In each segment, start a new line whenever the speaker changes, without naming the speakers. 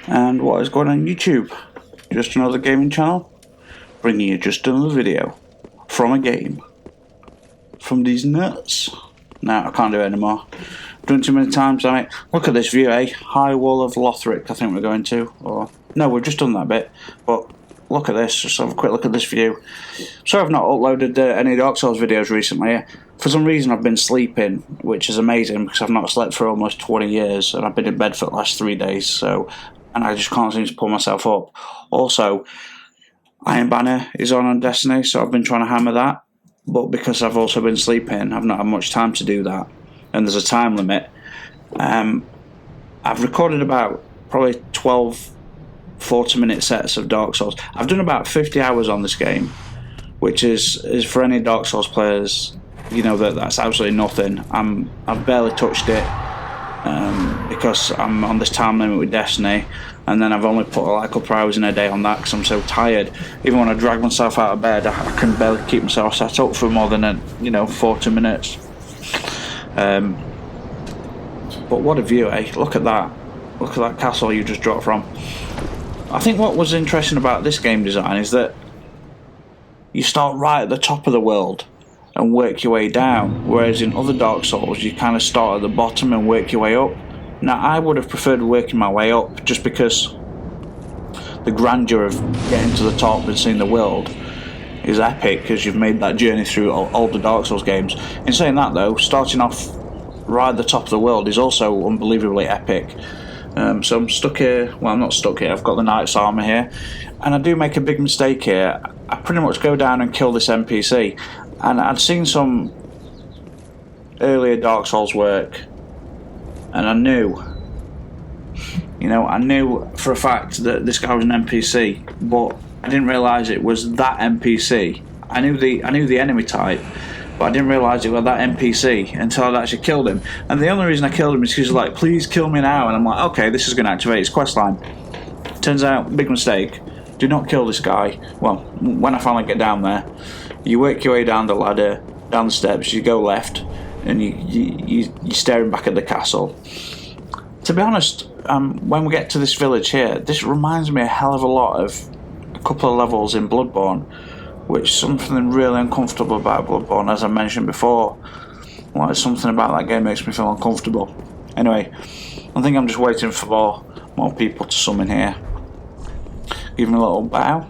And what is going on YouTube? Just another gaming channel, bringing you just another video from a game. From these nuts. Nah, I can't do it anymore. I've done it too many times, damn it. Look at this view, eh? High Wall of Lothric, I think we're going to. Or no, we've just done that bit. But look at this, just have a quick look at this view. Sorry I've not uploaded any Dark Souls videos recently. For some reason I've been sleeping, which is amazing because I've not slept for almost 20 years and I've been in bed for the last 3 days, and I just can't seem to pull myself up. Also, Iron Banner is on Destiny, so I've been trying to hammer that, but because I've also been sleeping, I've not had much time to do that, and there's a time limit. I've recorded about probably 12 40-minute sets of Dark Souls. I've done about 50 hours on this game, which is for any Dark Souls players, you know, that's absolutely nothing. I've barely touched it because I'm on this time limit with Destiny, and then I've only put like a couple of hours in a day on that because I'm so tired. Even when I drag myself out of bed, I can barely keep myself sat up for more than 40 minutes. But what a view, eh? Look at that. Look at that castle you just dropped from. I think what was interesting about this game design is that you start right at the top of the world and work your way down, whereas in other Dark Souls you kind of start at the bottom and work your way up. Now I would have preferred working my way up just because the grandeur of getting to the top and seeing the world is epic because you've made that journey through all the Dark Souls games. In saying that though, starting off right at the top of the world is also unbelievably epic. So I'm stuck here. Well, I'm not stuck here. I've got the Knight's Armour here. And I do make a big mistake here. I pretty much go down and kill this NPC. And I'd seen some earlier Dark Souls work. And I knew for a fact that this guy was an NPC. But I didn't realise it was that NPC. I knew the enemy type, but I didn't realise it was that NPC until I'd actually killed him. And the only reason I killed him is because he was like, please kill me now. And I'm like, okay, this is going to activate his questline. Turns out, big mistake. Do not kill this guy. Well, when I finally get down there, you work your way down the ladder, down the steps, you go left, and you're staring back at the castle. To be honest, when we get to this village here, this reminds me a hell of a lot of a couple of levels in Bloodborne, which is something really uncomfortable about Bloodborne, as I mentioned before. Like, something about that game makes me feel uncomfortable. Anyway, I think I'm just waiting for more people to summon here. Give him a little bow.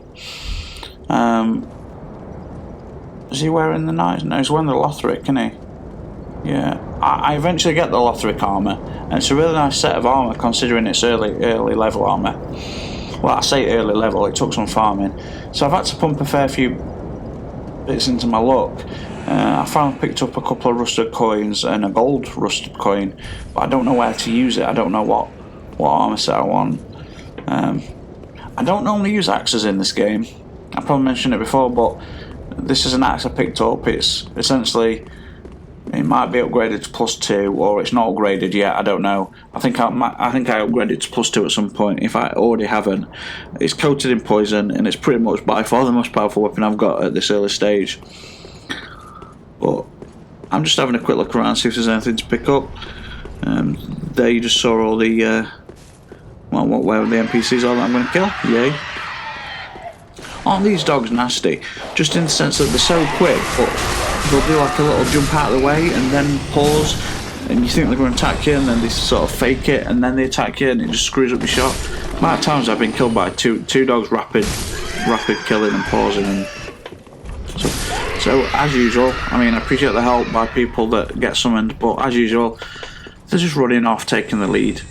Is he wearing the knights? No, he's wearing the Lothric, isn't he? Yeah. I eventually get the Lothric armour, and it's a really nice set of armour considering it's early level armour. Well, I say early level, it took some farming. So I've had to pump a fair few bits into my luck. I finally picked up a couple of rusted coins and a gold rusted coin, but I don't know where to use it. I don't know what armour set I want. I don't normally use axes in this game. I probably mentioned it before, but this is an axe I picked up. It's essentially, it might be upgraded to +2, or it's not upgraded yet. I don't know. I think I upgraded to +2 at some point. If I already haven't, it's coated in poison, and it's pretty much by far the most powerful weapon I've got at this early stage. But I'm just having a quick look around, see if there's anything to pick up. There you just saw all the where the NPCs are that I'm going to kill. Yay! Aren't these dogs nasty? Just in the sense that they're so quick, but they'll do like a little jump out of the way and then pause, and you think they're going to attack you, and then they sort of fake it, and then they attack you, and it just screws up your shot. The amount of times I've been killed by two dogs rapid killing and pausing, and so as usual, I mean, I appreciate the help by people that get summoned, but as usual, they're just running off, taking the lead.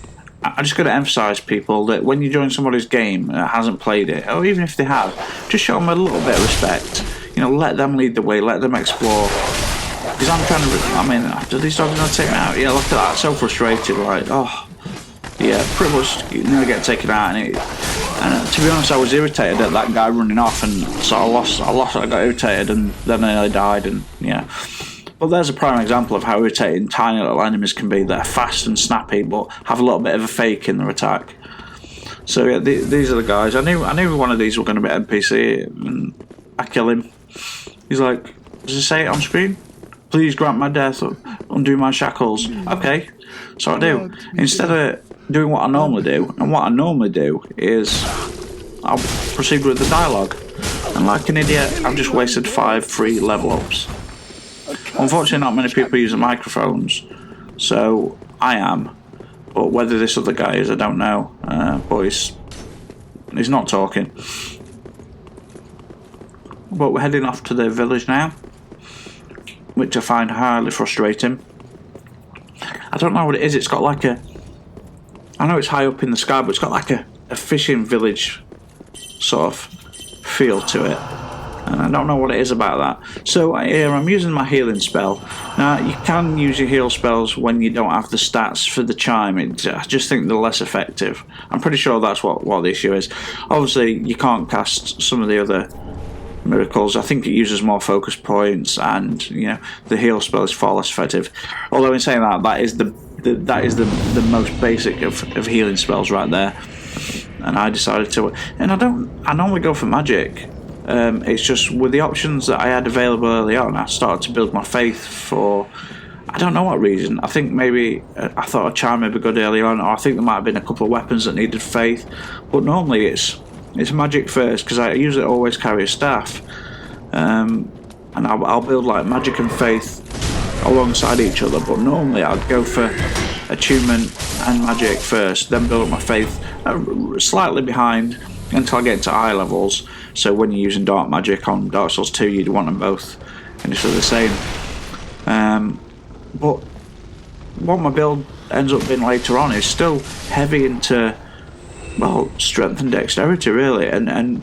I just got to emphasise, people, that when you join somebody's game that hasn't played it, or even if they have, just show them a little bit of respect. Let them lead the way, let them explore. Because I'm trying to, do these dogs going to take me out? Yeah, look at that, so frustrated, like, oh. Yeah, pretty much nearly get taken out, and to be honest, I was irritated at that guy running off, and so I got irritated, and then I nearly died, and yeah. But there's a prime example of how irritating tiny little enemies can be. They're fast and snappy, but have a little bit of a fake in their attack. So yeah, these are the guys. I knew one of these were going to be NPC, and I kill him. He's like, does it say it on screen? Please grant my death, undo my shackles. Okay, so I do. Instead of doing what I normally do, and what I normally do is I'll proceed with the dialogue. And like an idiot, I've just wasted 5 free level ups. Unfortunately, not many people use the microphones, so I am. But whether this other guy is, I don't know. But he's not talking. But we're heading off to the village now, which I find highly frustrating. I don't know what it is. It's got like a... I know it's high up in the sky, but it's got like a fishing village sort of feel to it. And I don't know what it is about that. So here I'm using my healing spell. Now you can use your heal spells when you don't have the stats for the chime. I just think they're less effective. I'm pretty sure that's what the issue is. Obviously you can't cast some of the other miracles. I think it uses more focus points, and the heal spell is far less effective. Although in saying that, that is the most basic of healing spells right there. And I decided to, and I normally go for magic. It's just with the options that I had available early on, I started to build my faith for, I don't know what reason. I think maybe I thought a charm would be good early on, or I think there might have been a couple of weapons that needed faith. But normally it's magic first, because I usually always carry a staff, and I'll build like magic and faith alongside each other. But normally I'd go for attunement and magic first, then build up my faith slightly behind until I get into high levels. So when you're using dark magic on Dark Souls 2, you'd want them both initially the same. But what my build ends up being later on is still heavy into, well, strength and dexterity really, and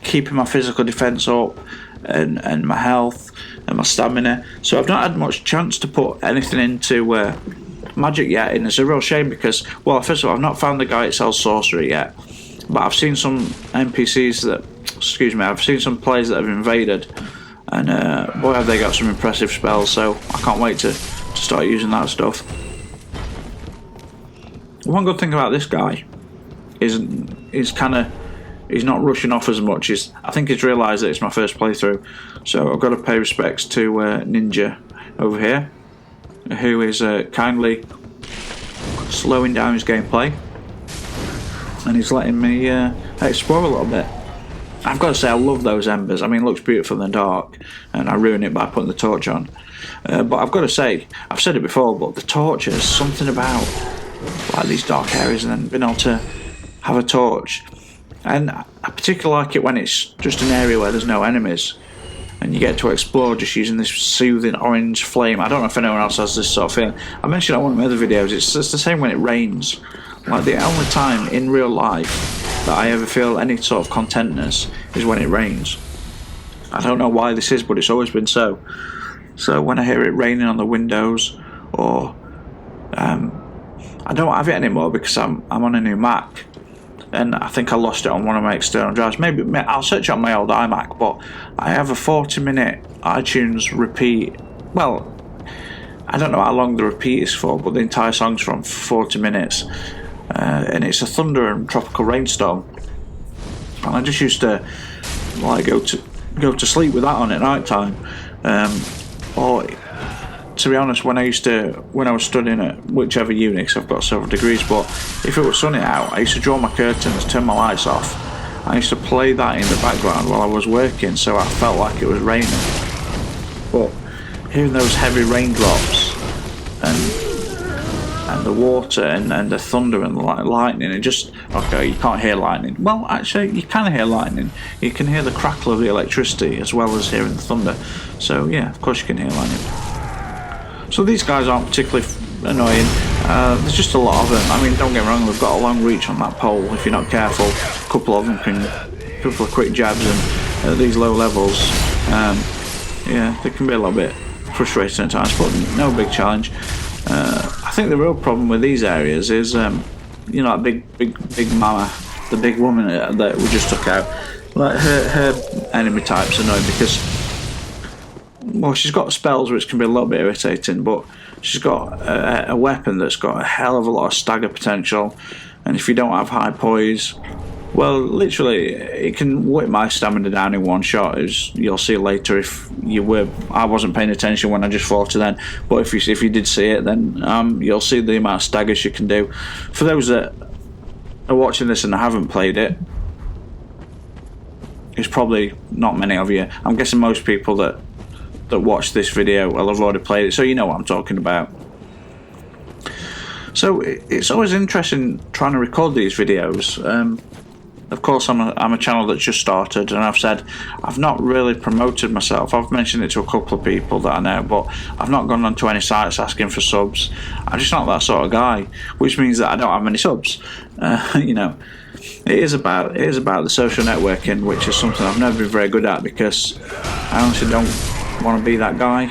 keeping my physical defense up, and my health and my stamina. So I've not had much chance to put anything into magic yet, and it's a real shame because, well, first of all, I've not found the guy that sells sorcery yet, but I've seen some NPCs that, I've seen some players that have invaded, and boy have they got some impressive spells, so I can't wait to start using that stuff. One good thing about this guy is he's not rushing off as much. I think he's realised that it's my first playthrough, so I've got to pay respects to Ninja over here, who is kindly slowing down his gameplay, and he's letting me explore a little bit. I've got to say, I love those embers. I mean, it looks beautiful in the dark, and I ruin it by putting the torch on. But I've got to say, I've said it before, but the torch is something about like these dark areas and then being able to have a torch. And I particularly like it when it's just an area where there's no enemies, and you get to explore just using this soothing orange flame. I don't know if anyone else has this sort of feeling. I mentioned on one of my other videos, it's the same when it rains. Like, the only time in real life that I ever feel any sort of contentness is when it rains. I don't know why this is, but it's always been so. So when I hear it raining on the windows, or I don't have it anymore because I'm on a new Mac, and I think I lost it on one of my external drives. Maybe I'll search on my old iMac, but I have a 40-minute iTunes repeat. Well, I don't know how long the repeat is for, but the entire song's from 40 minutes. And it's a thunder and tropical rainstorm, and I just used to like go to sleep with that on at night time. Or to be honest, when I was studying at whichever uni, 'cause I've got several degrees, but if it was sunny out, I used to draw my curtains, turn my lights off. I used to play that in the background while I was working, so I felt like it was raining. But hearing those heavy raindrops and the water and the thunder and the lightning, it just, okay, you can't hear lightning. Well, actually, you can hear lightning. You can hear the crackle of the electricity as well as hearing the thunder. So yeah, of course you can hear lightning. So these guys aren't particularly annoying. There's just a lot of them. I mean, don't get me wrong, they've got a long reach on that pole if you're not careful. A couple of them can, a couple of quick jabs, and at these low levels, yeah, they can be a little bit frustrating at times, but no big challenge. I think the real problem with these areas is, that big mama, the big woman that we just took out. Like her enemy type's annoying because, well, she's got spells which can be a little bit irritating, but she's got a weapon that's got a hell of a lot of stagger potential, and if you don't have high poise, Well, literally, it can whip my stamina down in one shot. As you'll see later, if you were, I wasn't paying attention when I just fought it then. But if you did see it, then you'll see the amount of staggers you can do. For those that are watching this and haven't played it, it's probably not many of you. I'm guessing most people that watch this video will have already played it, so you know what I'm talking about. So it's always interesting trying to record these videos. Of course, I'm a channel that's just started, and I've said I've not really promoted myself. I've mentioned it to a couple of people that I know, but I've not gone onto any sites asking for subs. I'm just not that sort of guy, which means that I don't have many subs. You know, it is about the social networking, which is something I've never been very good at, because I honestly don't want to be that guy.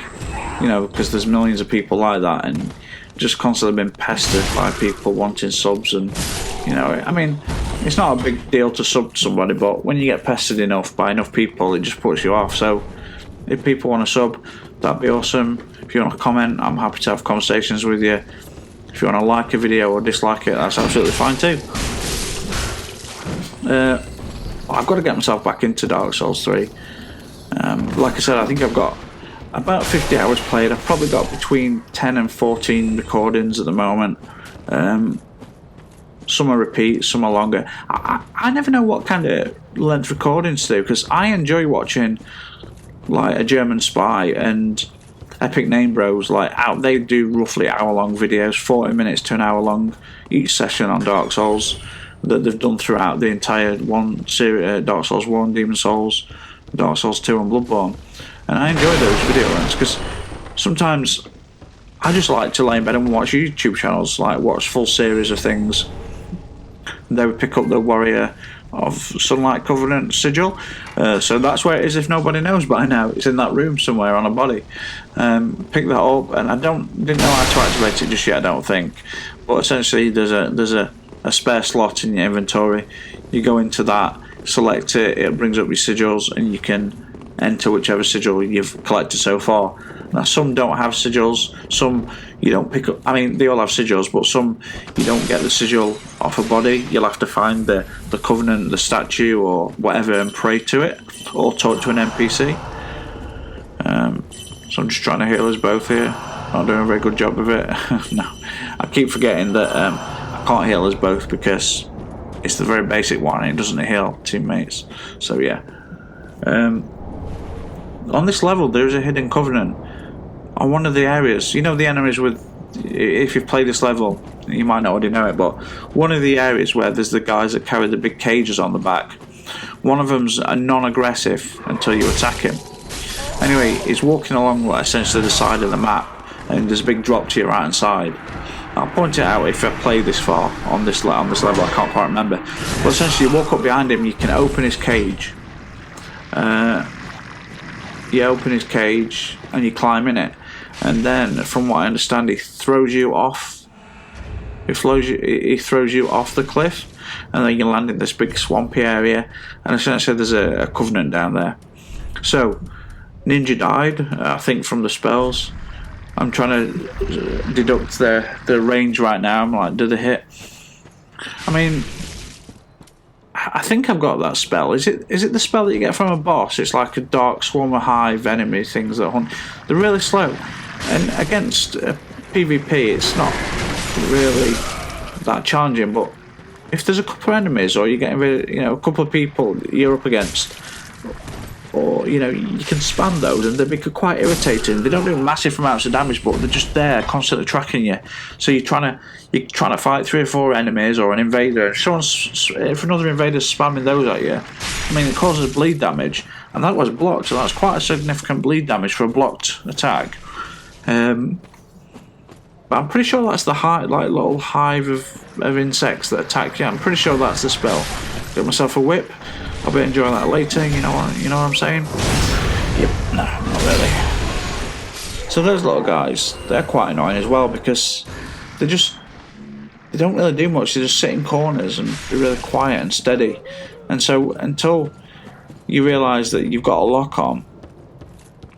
You know, because there's millions of people like that, and just constantly been pestered by people wanting subs, and you know, I mean, it's not a big deal to sub to somebody, but when you get pestered enough by enough people, it just puts you off. So if people want to sub, that'd be awesome. If you want to comment, I'm happy to have conversations with you. If you want to like a video or dislike it, that's absolutely fine too. I've got to get myself back into Dark Souls 3. Like I said, I think I've got about 50 hours played. I've probably got between 10 and 14 recordings at the moment. Some are repeats, some are longer. I never know what kind of length recordings to do, because I enjoy watching like a German Spy and Epic Name Bros. They do roughly hour-long videos, 40 minutes to an hour long each session on Dark Souls, that they've done throughout the entire one series: Dark Souls 1, Demon Souls, Dark Souls 2, and Bloodborne. And I enjoy those video lengths, because sometimes I just like to lay in bed and watch YouTube channels, like watch full series of things. They would pick up the Warrior of Sunlight Covenant sigil, so that's where it is if nobody knows by now. It's in that room somewhere on a body. Pick that up, and I didn't know how to activate it just yet, I don't think. But essentially there's a spare slot in your inventory. You go into that, select it, it brings up your sigils, and you can enter whichever sigil you've collected so far. Now, some don't have sigils, some you don't pick up. I mean, they all have sigils, but some you don't get the sigil off a body. You'll have to find the Covenant, the statue, or whatever, and pray to it, or talk to an NPC. So I'm just trying to heal us both here. Not doing a very good job of it. No, I keep forgetting that I can't heal us both, because it's the very basic one, and it doesn't heal teammates. So yeah. On this level, there's a hidden Covenant on one of the areas. You know, the enemies with, if you've played this level, you might not already know it, but one of the areas where there's the guys that carry the big cages on the back, one of them's a non-aggressive until you attack him. Anyway, he's walking along essentially the side of the map, and there's a big drop to your right hand side. I'll point it out if I play this far on this level, I can't quite remember. But essentially, you walk up behind him, you can open his cage. You open his cage and you climb in it, and then, from what I understand, he throws you off. He throws you off the cliff, and then you land in this big swampy area. And essentially, there's a Covenant down there. So, Ninja died, I think, from the spells. I'm trying to deduct the range right now. I'm like, did they hit? I mean, I think I've got that spell. Is it the spell that you get from a boss? It's like a dark swarm of hive enemy things that hunt. They're really slow, and against PvP, it's not really that challenging. But if there's a couple of enemies, or you're getting rid of, a couple of people you're up against, or you can spam those, and they become quite irritating. They don't do massive amounts of damage, but they're just there, constantly tracking you. So you're trying to fight 3 or 4 enemies or an invader. If another invader's spamming those at you, I mean, it causes bleed damage, and that was blocked. So that's quite a significant bleed damage for a blocked attack. But I'm pretty sure that's the little hive of insects that attack you. I'm pretty sure that's the spell. Get myself a whip. I'll be enjoying that later, you know what I'm saying? Yep, no, not really. So those little guys, they're quite annoying as well, because they don't really do much. They just sit in corners and be really quiet and steady. And so until you realise that you've got a lock on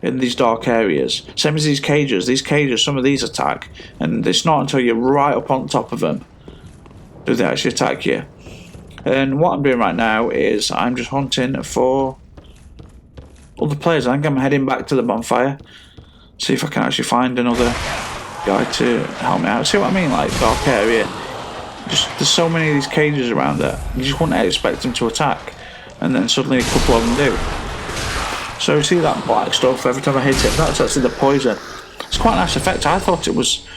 in these dark areas, same as these cages, some of these attack, and it's not until you're right up on top of them do they actually attack you. And what I'm doing right now is I'm just hunting for other players. I think I'm heading back to the bonfire, see if I can actually find another guy to help me out. See what I mean? Like dark area. Just there's so many of these cages around that you just wouldn't expect them to attack, and then suddenly a couple of them do. So see that black stuff? Every time I hit it, that's actually the poison. It's quite a nice effect. I thought it was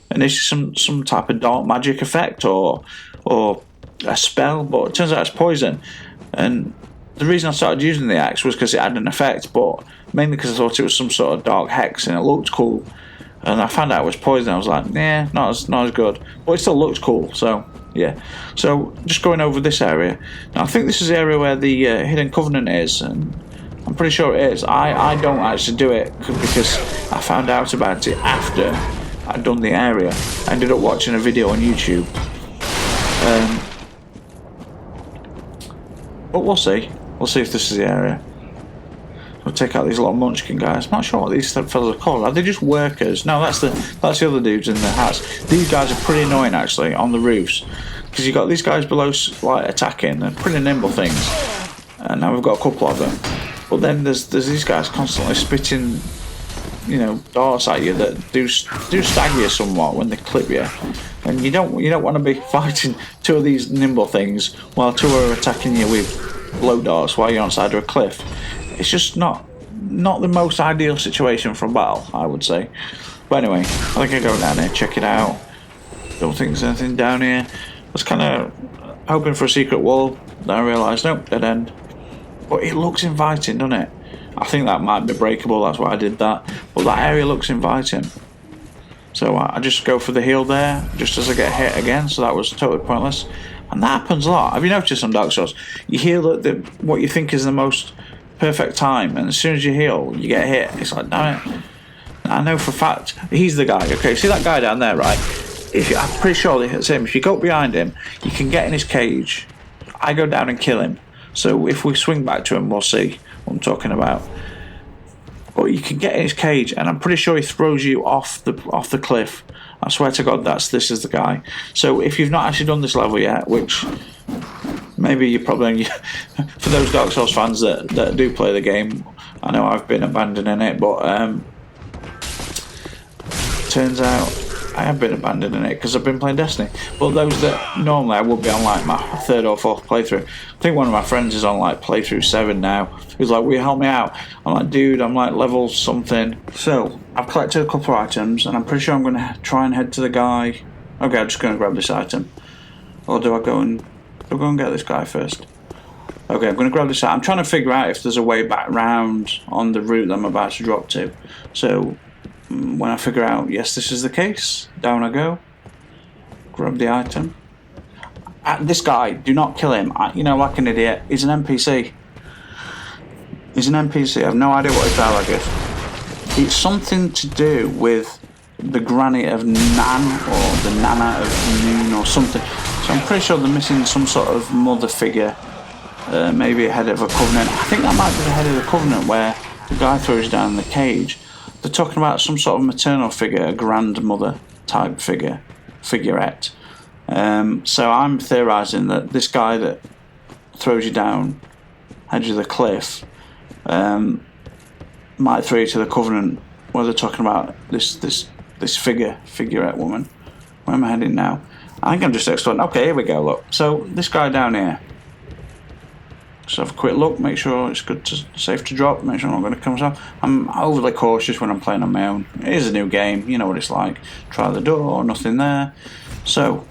initially some type of dark magic effect or a spell, but it turns out it's poison. And the reason I started using the axe was because it had an effect, but mainly because I thought it was some sort of dark hex and it looked cool. And I found out it was poison. I was like, yeah, not as good, but it still looks cool. So yeah. So just going over this area. Now I think this is the area where the hidden covenant is, and I'm pretty sure it is. I don't actually do it because I found out about it after I'd done the area. I ended up watching a video on YouTube. But we'll see. We'll see if this is the area. We'll take out these little munchkin guys. I'm not sure what these fellas are called. Are they just workers? No, that's the other dudes in the hats. These guys are pretty annoying actually on the roofs, because you've got these guys below like attacking. They're pretty nimble things, and now we've got a couple of them. But then there's these guys constantly spitting, darts at you that do stagger you somewhat when they clip you, and you don't want to be fighting two of these nimble things while two are attacking you with blow darts while you're on the side of a cliff. It's just not the most ideal situation for a battle, I would say. But anyway, I think I go down here, check it out. Don't think there's anything down here. I was kind of hoping for a secret wall. Then I realised, nope, dead end. But it looks inviting, doesn't it? I think that might be breakable, that's why I did that. But that area looks inviting. So I just go for the heal there, just as I get hit again, so that was totally pointless. And that happens a lot. Have you noticed on Dark Souls? You heal at what you think is the most perfect time, and as soon as you heal, you get hit. It's like, damn it. I know for a fact, he's the guy. Okay, see that guy down there, right? I'm pretty sure it's him. If you go behind him, you can get in his cage. I go down and kill him. So if we swing back to him, we'll see what I'm talking about. But you can get in his cage, and I'm pretty sure he throws you off the cliff. I swear to God, this is the guy. So if you've not actually done this level yet, which maybe you probably, for those Dark Souls fans that do play the game, I know I've been abandoning it, but turns out I have been abandoning it because I've been playing Destiny. But those that normally I would be on like my third or fourth playthrough. I think one of my friends is on like playthrough 7 now. He's like, will you help me out? I'm like, dude, I'm like level something. So I've collected a couple of items, and I'm pretty sure I'm going to try and head to the guy. Okay, I'm just going to grab this item. Or do I go and get this guy first? Okay, I'm going to grab this item. I'm trying to figure out if there's a way back round on the route that I'm about to drop to. So when I figure out, yes, this is the case, down I go, grab the item. This guy, do not kill him. Like an idiot. He's an NPC. He's an NPC. I have no idea what his dialogue is. It's something to do with the granny of Nan, or the Nana of Noon, or something. So I'm pretty sure they're missing some sort of mother figure. Maybe a head of a covenant. I think that might be the head of the covenant where the guy throws down in the cage. They're talking about some sort of maternal figure, a grandmother type figurette. So I'm theorising that this guy that throws you down edge of the cliff might throw you to the covenant where they're talking about this figurette woman. Where am I heading now? I think I'm just exploring. Okay, here we go, look. So this guy down here. Just have a quick look, make sure it's safe to drop, make sure I'm not going to come off. I'm overly cautious when I'm playing on my own. It is a new game, you know what it's like. Try the door, nothing there. So,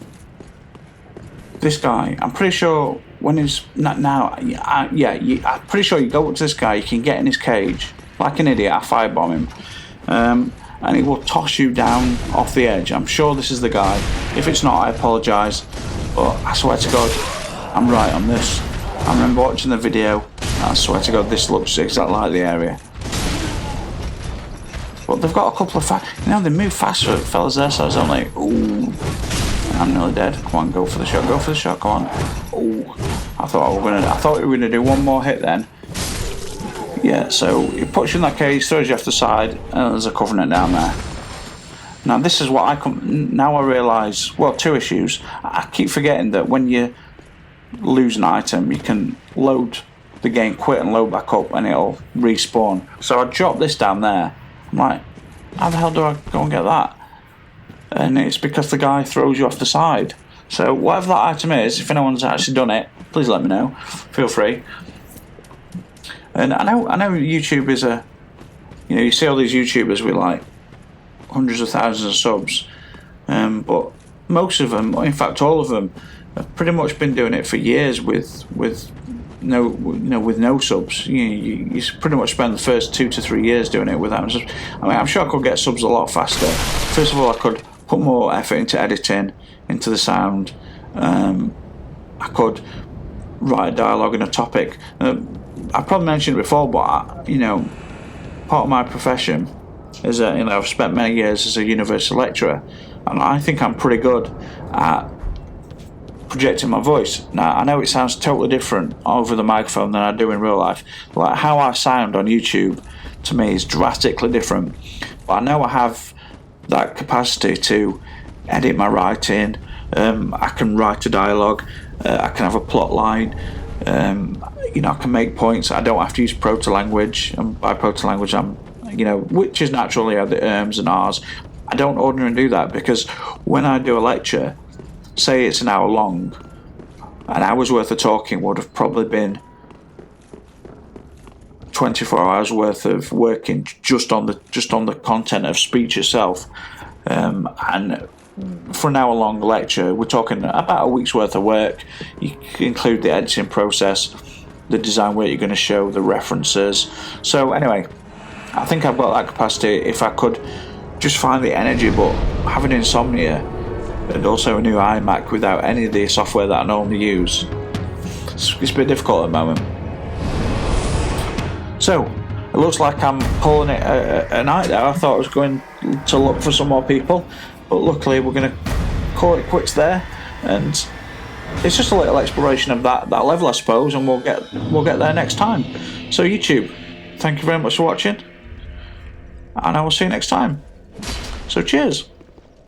this guy, I'm pretty sure when he's not now, I'm pretty sure you go up to this guy, you can get in his cage, like an idiot, I firebomb him. And he will toss you down off the edge. I'm sure this is the guy. If it's not, I apologise, but I swear to God, I'm right on this. I remember watching the video, and I swear to God, this looks exactly like the area. But they've got a couple of they move fast for fellas there, so I was only, ooh, I'm nearly dead. Come on, go for the shot, come on. Ooh, I thought we were gonna do one more hit then. Yeah, so he puts you in that cage, throws you off the side, and there's a covenant down there. Now this is what now I realise, well, two issues. I keep forgetting that when you lose an item, you can load the game, quit and load back up, and it'll respawn. So I dropped this down there. I'm like, how the hell do I go and get that? And it's because the guy throws you off the side. So whatever that item is, if anyone's actually done it, please let me know. Feel free. And I know YouTube is a, you see all these YouTubers with like hundreds of thousands of subs, but most of them, in fact all of them, have pretty much been doing it for years with no subs. You pretty much spend the first 2 to 3 years doing it without subs. I mean, I'm sure I could get subs a lot faster. First of all, I could put more effort into editing, into the sound. I could write a dialogue and a topic. I probably mentioned it before, but part of my profession is that I've spent many years as a university lecturer, and I think I'm pretty good at projecting my voice. Now, I know it sounds totally different over the microphone than I do in real life. Like how I sound on YouTube, to me, is drastically different. But I know I have that capacity to edit my writing. I can write a dialogue. I can have a plot line. I can make points. I don't have to use proto-language. And by proto-language, I'm, which is naturally the ums and ahs. I don't ordinarily do that because when I do a lecture, say it's an hour long, an hour's worth of talking would have probably been 24 hours worth of working just on the content of speech itself. And for an hour long lecture, we're talking about a week's worth of work. You can include the editing process, the design work you're going to show, the references. So anyway, I think I've got that capacity if I could just find the energy. But having insomnia and also a new iMac without any of the software that I normally use, it's a bit difficult at the moment. So it looks like I'm calling it a night there. I thought I was going to look for some more people, but luckily we're going to call it quits there, and it's just a little exploration of that level, I suppose, and we'll get there next time. So YouTube, thank you very much for watching, and I will see you next time. So cheers.